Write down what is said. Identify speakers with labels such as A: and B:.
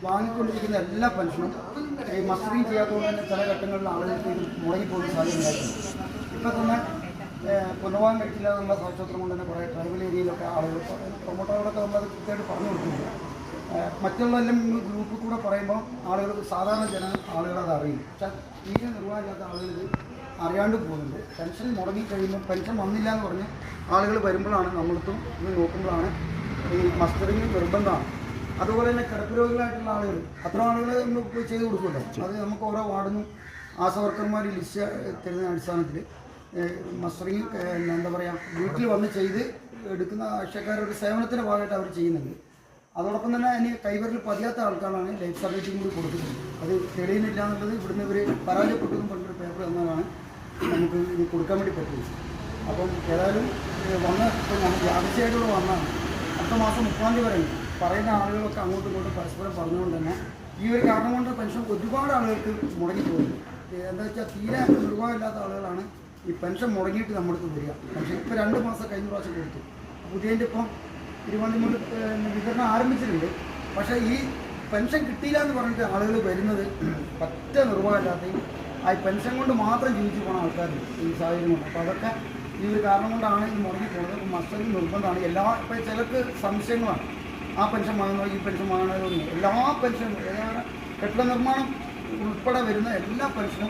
A: വാങ്ങിക്കൊണ്ടിരിക്കുന്ന എല്ലാ പെൻഷനും ഈ മസ്റ്ററിങ് ചെയ്യാത്തതുകൊണ്ട് തന്നെ ചില ഘട്ടങ്ങളിൽ ആളുകൾക്ക് ഇത് മുടങ്ങിപ്പോകുന്ന സാധ്യത ഉണ്ടായിരുന്നു. ഇപ്പം തന്നെ പുനർവാൻ കഴിച്ചില്ല എന്നുള്ള സാക്ഷാത്രം കൊണ്ട് തന്നെ കുറേ ട്രൈബൽ ഏരിയയിലൊക്കെ ആളുകൾ പ്രൊമോട്ടറുകളൊക്കെ നമ്മളത് കൃത്യമായിട്ട് പറഞ്ഞു കൊടുക്കുന്നുണ്ട്. മറ്റുള്ളതെല്ലാം ഈ ഗ്രൂപ്പിൽ കൂടെ പറയുമ്പോൾ ആളുകൾ സാധാരണ ആളുകളത് അറിയും. പക്ഷേ തീരെ നിർവ്വാഹമില്ലാത്ത ആളുകൾ ഇത് അറിയാണ്ട് പോകുന്നുണ്ട്. പെൻഷൻ മുടങ്ങിക്കഴിയുമ്പോൾ പെൻഷൻ വന്നില്ല എന്ന് പറഞ്ഞ് ആളുകൾ വരുമ്പോഴാണ് നമ്മൾക്കും ഇത് നോക്കുമ്പോഴാണ് ഈ മസ്റ്ററിങ് നിർബന്ധമാണ്. അതുപോലെ തന്നെ കിടപ്പ് രോഗികളായിട്ടുള്ള ആളുകൾ അത്ര ആളുകൾ നമ്മൾ പോയി ചെയ്ത് കൊടുക്കുമല്ലോ. അത് നമുക്ക് ഓരോ വാർഡിനും ആശാവർക്കർമാർ ലിസ്റ്റ് തരുന്ന അടിസ്ഥാനത്തിൽ മസ്റ്ററിങ് എന്താ പറയുക വീട്ടിൽ വന്ന് ചെയ്ത് എടുക്കുന്ന ആശയക്കാരുടെ സേവനത്തിൻ്റെ ഭാഗമായിട്ട് അവർ ചെയ്യുന്നുണ്ട്. അതോടൊപ്പം തന്നെ ഇനി കൈവരിൽ പതിയാത്ത ആൾക്കാരാണ് ലൈഫ് സർട്ടിഫിക്കറ്റും കൂടി കൊടുക്കുന്നത്. അത് തെളിയുന്നില്ല എന്നുള്ളത് ഇവിടുന്ന് ഇവർ പരാജയപ്പെട്ടതും പറഞ്ഞൊരു പേപ്പർ തന്നാലാണ് നമുക്ക് ഇത് കൊടുക്കാൻ വേണ്ടി പറ്റുന്നത്. അപ്പം ഏതായാലും വന്ന് ഇപ്പം നമുക്ക് ആവശ്യമായിട്ടുള്ള വന്നാണ് അടുത്ത മാസം 30-ാം തീയതി വരെ പറയുന്ന ആളുകളൊക്കെ അങ്ങോട്ടും ഇങ്ങോട്ടും പരസ്പരം പറഞ്ഞുകൊണ്ട് തന്നെ ഈ ഒരു കാരണം കൊണ്ട് പെൻഷൻ ഒരുപാട് ആളുകൾക്ക് മുടങ്ങിപ്പോകുന്നു. എന്താ വെച്ചാൽ തീരെ നിർവാഹമില്ലാത്ത ആളുകളാണ് ഈ പെൻഷൻ മുടങ്ങിയിട്ട് നമ്മൾക്ക് വരിക. പക്ഷേ ഇപ്പോൾ 2 മാസം കഴിഞ്ഞ പ്രാവശ്യം കൊടുത്തു. പുതിയതിൻ്റെ ഇപ്പം 23 വിതരണം ആരംഭിച്ചിട്ടുണ്ട്. പക്ഷേ ഈ പെൻഷൻ കിട്ടിയില്ല എന്ന് പറഞ്ഞിട്ട് ആളുകൾ വരുന്നത് പറ്റ നിർവാഹമില്ലാതെയും ആ പെൻഷൻ കൊണ്ട് മാത്രം ജീവിച്ചു പോകുന്ന ആൾക്കാരുണ്ട് ഈ സാഹചര്യം കൊണ്ട്. അപ്പോൾ അതൊക്കെ ഈ ഒരു കാരണം കൊണ്ടാണ് ഇത് മുടങ്ങി പോകുന്നത്. അപ്പോൾ മസ്റ്ററിങ് നിർബന്ധമാണ്. ഇപ്പോൾ ചിലർക്ക് സംശയങ്ങളാണ്, ആ പെൻഷൻ വാങ്ങണോ ഈ പെൻഷൻ വാങ്ങണോ. എല്ലാ പെൻഷനും ഏതാണ് കെട്ടിട നിർമ്മാണം ഉൾപ്പെടെ വരുന്ന എല്ലാ പെൻഷനും